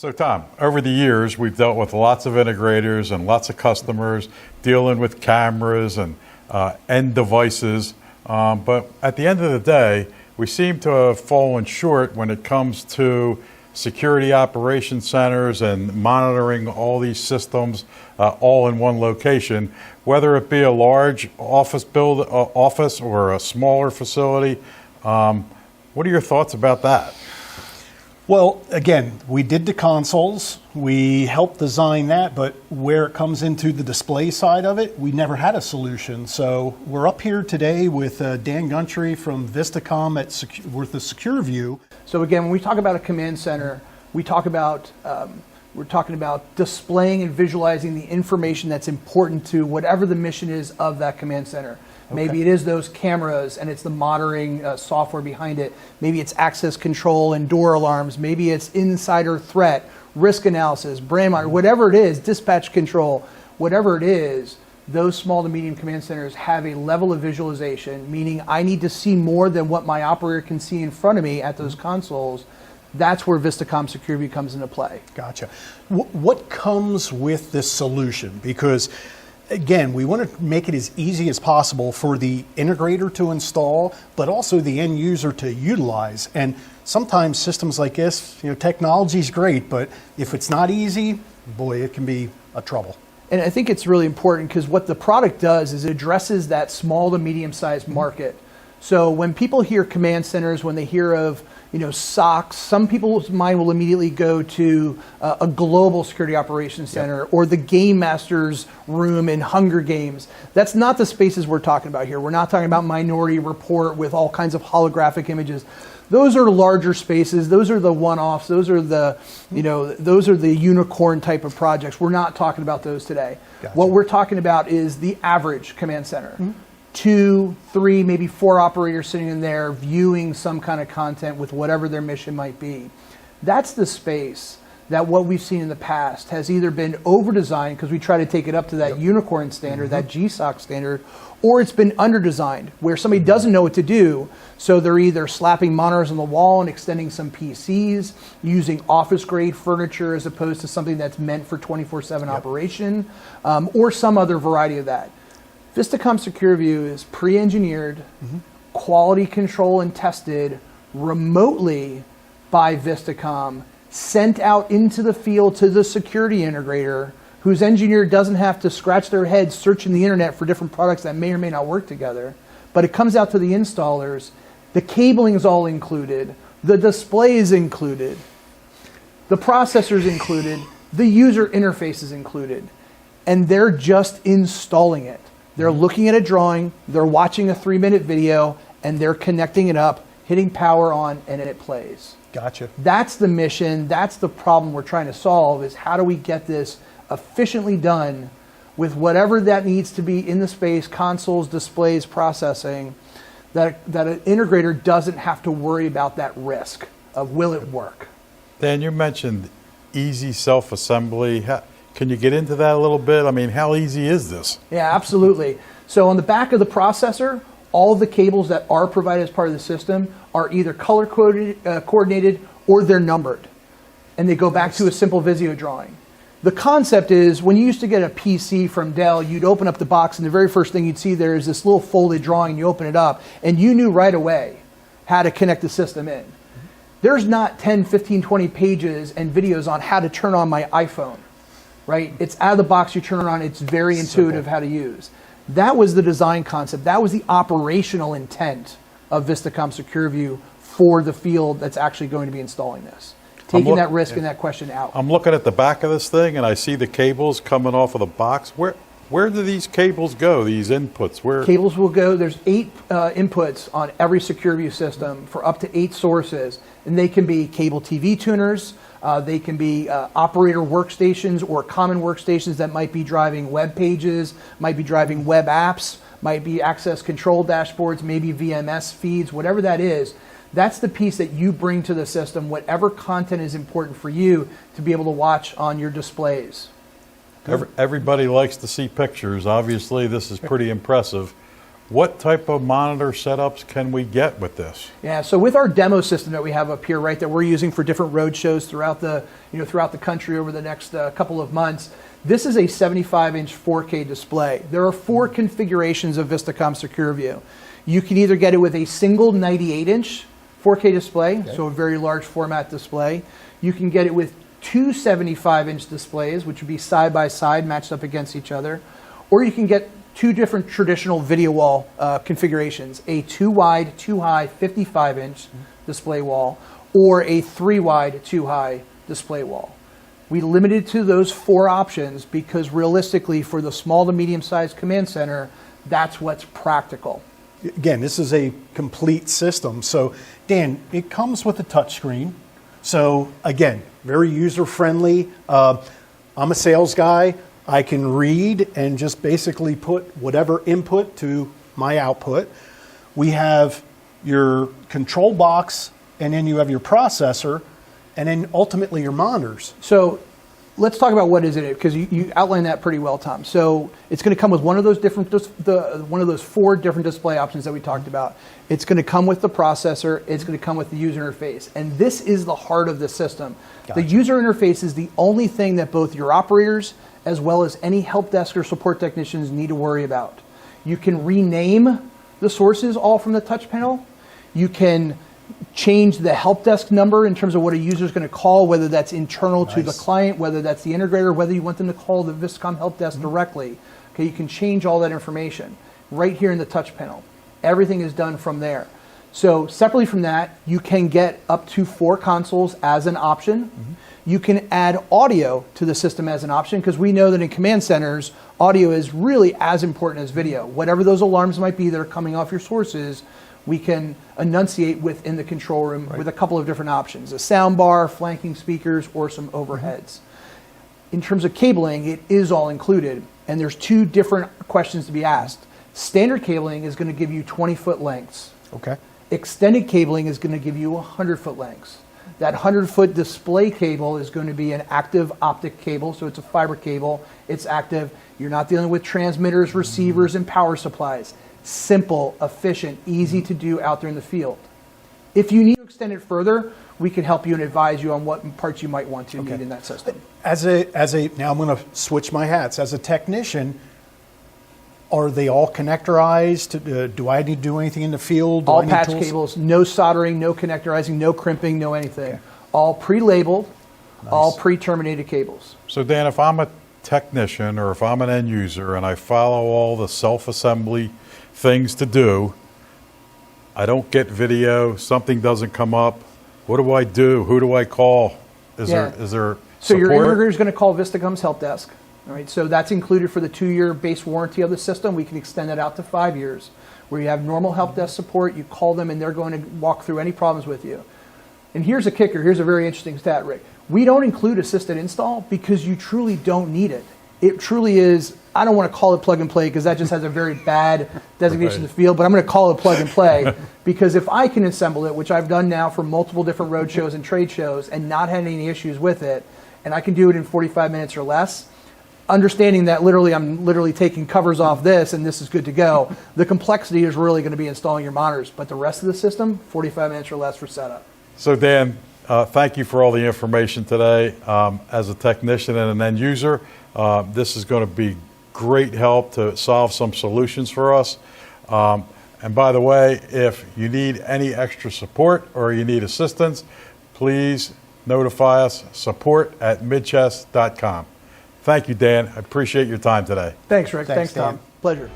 So Tom, over the years, we've dealt with lots of integrators and lots of customers dealing with cameras and end devices. But at the end of the day, we seem to have fallen short when it comes to security operations centers and monitoring all these systems all in one location, whether it be a large office or a smaller facility. What are your thoughts about that? Well, again, we did the consoles, we helped design that, but where it comes into the display side of it, we never had a solution. So we're up here today with Dan Guntry from Vistacom with the SecureView. So again, when we talk about a command center, we're talking about displaying and visualizing the information that's important to whatever the mission is of that command center. Okay. Maybe it is those cameras and it's the monitoring software behind it. Maybe it's access control and door alarms. Maybe it's insider threat, risk analysis, brand monitor, whatever it is, dispatch control, whatever it is, those small to medium command centers have a level of visualization, meaning I need to see more than what my operator can see in front of me at those consoles. That's where Vistacom SecureView comes into play. Gotcha. What comes with this solution? Because again, we want to make it as easy as possible for the integrator to install, but also the end user to utilize. And sometimes systems like this, technology is great, but if it's not easy, boy, it can be a trouble. And I think it's really important because what the product does is it addresses that small to medium-sized market. So when people hear command centers, when they hear of SOCs, some people's mind will immediately go to a global security operations center or the game master's room in Hunger Games. That's not the spaces we're talking about here. We're not talking about Minority Report with all kinds of holographic images. Those are larger spaces. Those are the one-offs. Those are the, those are the unicorn type of projects. We're not talking about those today. Gotcha. What we're talking about is the average command center. Mm-hmm. 2, 3, maybe 4 operators sitting in there viewing some kind of content with whatever their mission might be. That's the space that what we've seen in the past has either been over-designed because we try to take it up to that unicorn standard, that GSOC standard, or it's been under-designed where somebody doesn't know what to do, so they're either slapping monitors on the wall and extending some PCs, using office-grade furniture as opposed to something that's meant for 24/7 operation, or some other variety of that. Vistacom SecureView is pre-engineered, quality control and tested remotely by Vistacom, sent out into the field to the security integrator, whose engineer doesn't have to scratch their head searching the internet for different products that may or may not work together, but it comes out to the installers. The cabling is all included, the display is included, the processor is included, the user interface is included, and they're just installing it. They're looking at a drawing, they're watching a 3-minute video, and they're connecting it up, hitting power on, and it plays. Gotcha. That's the mission, that's the problem we're trying to solve, is how do we get this efficiently done with whatever that needs to be in the space, consoles, displays, processing, that an integrator doesn't have to worry about that risk of will it work. Dan, you mentioned easy self-assembly. Can you get into that a little bit? I mean, how easy is this? Yeah, absolutely. So on the back of the processor, all of the cables that are provided as part of the system are either color coordinated or they're numbered. And they go back to a simple Visio drawing. The concept is when you used to get a PC from Dell, you'd open up the box and the very first thing you'd see there is this little folded drawing. You open it up and you knew right away how to connect the system in. There's not 10, 15, 20 pages and videos on how to turn on my iPhone. Right? It's out of the box, you turn it on, it's very intuitive how to use. That was the design concept. That was the operational intent of Vistacom SecureView for the field that's actually going to be installing this. Taking that risk and that question out. I'm looking at the back of this thing and I see the cables coming off of the box. Where do these cables go, these inputs? Where? Cables will go, there's 8 inputs on every SecureView system for up to 8 sources. And they can be cable TV tuners, they can be operator workstations or common workstations that might be driving web pages, might be driving web apps, might be access control dashboards, maybe VMS feeds, whatever that is. That's the piece that you bring to the system, whatever content is important for you to be able to watch on your displays. Everybody likes to see pictures. Obviously, this is pretty impressive. What type of monitor setups can we get with this? Yeah, so with our demo system that we have up here, right, that we're using for different road shows throughout the, throughout the country over the next couple of months, this is a 75-inch 4K display. There are 4 configurations of Vistacom SecureView. You can either get it with a single 98-inch 4K display, so a very large format display. You can get it with 2 75-inch displays, which would be side by side, matched up against each other. Or you can get 2 different traditional video wall configurations, a 2-wide, 2-high 55-inch display wall, or a 3-wide, 2-high display wall. We limited to those 4 options because realistically for the small to medium-sized command center, that's what's practical. Again, this is a complete system. So, Dan, it comes with a touchscreen. So, again, very user-friendly. I'm a sales guy. I can read and just basically put whatever input to my output. We have your control box, and then you have your processor, and then ultimately your monitors. So let's talk about what is it, because you outlined that pretty well, Tom. So it's going to come with one of those different, one of those 4 different display options that we talked about. It's going to come with the processor. It's going to come with the user interface, and this is the heart of the system. Gotcha. The user interface is the only thing that both your operators as well as any help desk or support technicians need to worry about. You can rename the sources all from the touch panel. You can change the help desk number in terms of what a user is going to call, whether that's internal to the client, whether that's the integrator, whether you want them to call the Vistacom help desk directly. Okay, you can change all that information right here in the touch panel. Everything is done from there. So separately from that, you can get up to 4 consoles as an option. You can add audio to the system as an option, because we know that in command centers, audio is really as important as video. Whatever those alarms might be that are coming off your sources, we can enunciate within the control room with a couple of different options, a sound bar, flanking speakers, or some overheads. In terms of cabling, it is all included, and there's 2 different questions to be asked. Standard cabling is going to give you 20-foot lengths. Okay. Extended cabling is going to give you 100-foot lengths. That 100-foot display cable is going to be an active optic cable, so it's a fiber cable. It's active. You're not dealing with transmitters, receivers, and power supplies. Simple, efficient, easy to do out there in the field. If you need to extend it further, we can help you and advise you on what parts you might want to need in that system. Now I'm going to switch my hats. As a technician, are they all connectorized? Do I need to do anything in the field? All patch cables, no soldering, no connectorizing, no crimping, no anything. Okay. All pre-labeled, all pre-terminated cables. So Dan, if I'm a technician or if I'm an end user and I follow all the self-assembly things to do, I don't get video, something doesn't come up, what do I do? Who do I call? Is there So support? your integrator is going to call Vistacom's help desk. All right, so that's included for the 2-year base warranty of the system. We can extend that out to 5 years. Where you have normal help desk support, you call them and they're going to walk through any problems with you. And here's a kicker, here's a very interesting stat, Rick. We don't include assisted install because you truly don't need it. It truly is, I don't want to call it plug and play because that just has a very bad designation in the field, but I'm going to call it plug and play because if I can assemble it, which I've done now for multiple different road shows and trade shows and not had any issues with it, and I can do it in 45 minutes or less, understanding that I'm literally taking covers off this and this is good to go, the complexity is really going to be installing your monitors, but the rest of the system, 45 minutes or less for setup. So Dan, thank you for all the information today. As a technician and an end user, this is going to be great help to solve some solutions for us. And by the way, if you need any extra support or you need assistance, please notify us, support@midchest.com. Thank you, Dan. I appreciate your time today. Thanks, Rick. Thanks, Tom. Dan. Pleasure.